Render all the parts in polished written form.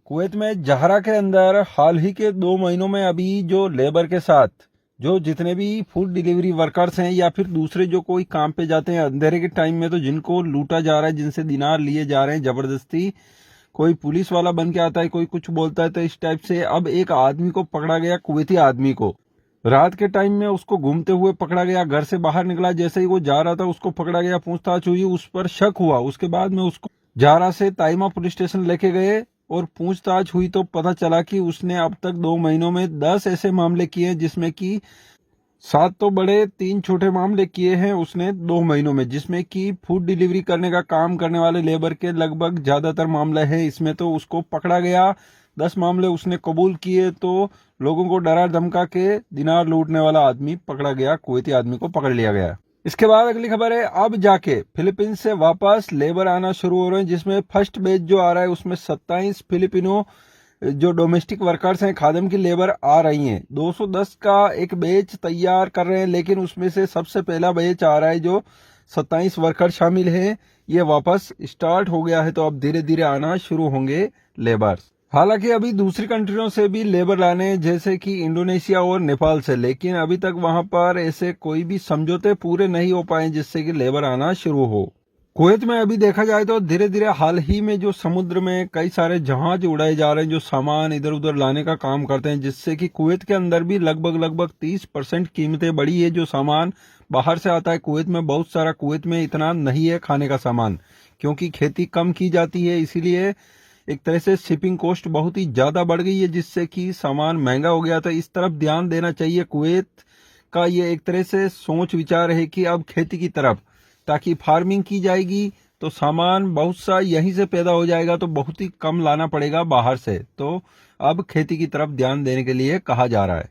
Kuwait में जहरा के अंदर हाल ही के 2 महीनों में अभी जो लेबर के साथ जो जितने भी फूड डिलीवरी वर्कर्स हैं या फिर दूसरे जो कोई काम पे जाते हैं अंधेरे के टाइम में, तो जिनको लूटा जा रहा है, जिनसे दिनार लिए जा रहे हैं जबरदस्ती, कोई पुलिस वाला बन के आता है, कोई कुछ बोलता है, तो इस टाइप से अब एक आदमी को पकड़ा गया, कुवैती आदमी को रात के टाइम में उसको घूमते हुए पकड़ा गया। घर से बाहर निकला, जैसे ही वो जा रहा था उसको पकड़ा गया, पूछताछ हुई, उस पर शक हुआ। उसके बाद में उसको जारा से ताइमा पुलिस स्टेशन लेके गए और पूछताछ हुई तो पता चला कि उसने अब तक 2 महीनों में 10 ऐसे मामले किए, जिसमें कि 7 तो बड़े 3 छोटे मामले किए हैं उसने 2 महीनों में, जिसमें कि फूड डिलीवरी करने का काम करने वाले लेबर के लगभग ज्यादातर मामले हैं इसमें। तो उसको पकड़ा गया, 10 मामले उसने कबूल किए, तो लोगों को डरा धमका के दिनार लूटने वाला आदमी पकड़ा गया, कुवैती आदमी को पकड़ लिया गया। इसके बाद अगली खबर है, अब जाके फिलीपींस से वापस लेबर आना शुरू हो रहे हैं, जिसमें फर्स्ट बैच जो आ रहा है उसमें 27 फिलिपिनो जो डोमेस्टिक वर्कर्स हैं, खादिम की लेबर आ रही हैं। 210 का एक बैच तैयार कर रहे हैं, लेकिन उसमें से सबसे पहला बैच आ रहा है जो 27 वर्कर शामिल हैं, ये वापस स्टार्ट हो गया है। तो अब धीरे धीरे आना शुरू होंगे लेबर्स। हालांकि अभी दूसरी कंट्रियों से भी लेबर लाने, जैसे कि इंडोनेशिया और नेपाल से, लेकिन अभी तक वहां पर ऐसे कोई भी समझौते पूरे नहीं हो पाए जिससे कि लेबर आना शुरू हो। कुवैत में अभी देखा जाए तो धीरे धीरे हाल ही में जो समुद्र में कई सारे जहाज उड़ाए जा रहे हैं जो सामान इधर उधर लाने का काम करते हैं, जिससे कि कुवैत के अंदर भी लगभग 30% कीमतें बढ़ी है। जो सामान बाहर से आता है कुवैत में, बहुत सारा कुवैत में इतना नहीं है खाने का सामान, क्योंकि खेती कम की जाती है, इसीलिए एक तरह से शिपिंग कॉस्ट बहुत ही ज्यादा बढ़ गई है, जिससे कि सामान महंगा हो गया। था इस तरफ ध्यान देना चाहिए कुवैत का, ये एक तरह से सोच विचार है कि अब खेती की तरफ, ताकि फार्मिंग की जाएगी तो सामान बहुत सा यहीं से पैदा हो जाएगा, तो बहुत ही कम लाना पड़ेगा बाहर से। तो अब खेती की तरफ ध्यान देने के लिए कहा जा रहा है,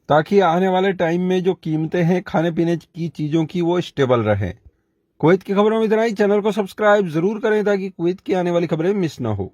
ताकि आने वाले टाइम में जो कीमतें हैं खाने पीने की चीजों की वो स्टेबल रहें। कुवैत की खबरों में इतना ही। चैनल को सब्सक्राइब जरूर करें ताकि कुवैत की आने वाली खबरें मिस ना हो।